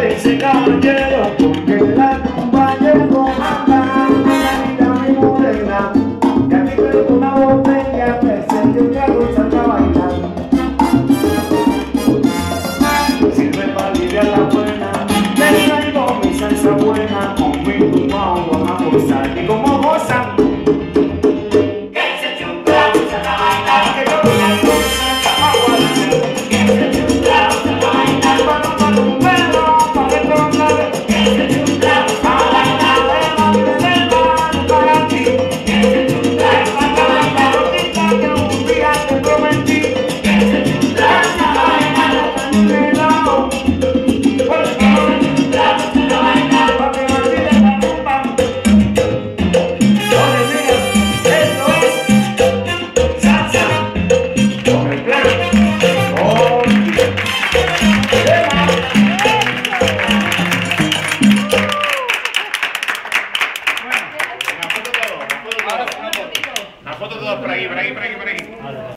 ese caballero, porque la tumba llegó a la mi morena, que aquí tengo una botella, me sentí un trago y salga a bailar. Sirve para aliviar la buena, me traigo mi salsa buena, con mi tumbao vamos a gozar, y como gozan, que se eche un trago y salga a bailar, que yo voy a gozar, agua, que se eche un trago y salga a bailar, para un perro, para el control, que se eche un trago y salga a bailar, para ti, que se eche un trago y salga a bailar, ahorita que un día te prometí, que se eche un trago y salga a bailar, reloj. Una foto todos por aquí, por aquí, por aquí, por aquí.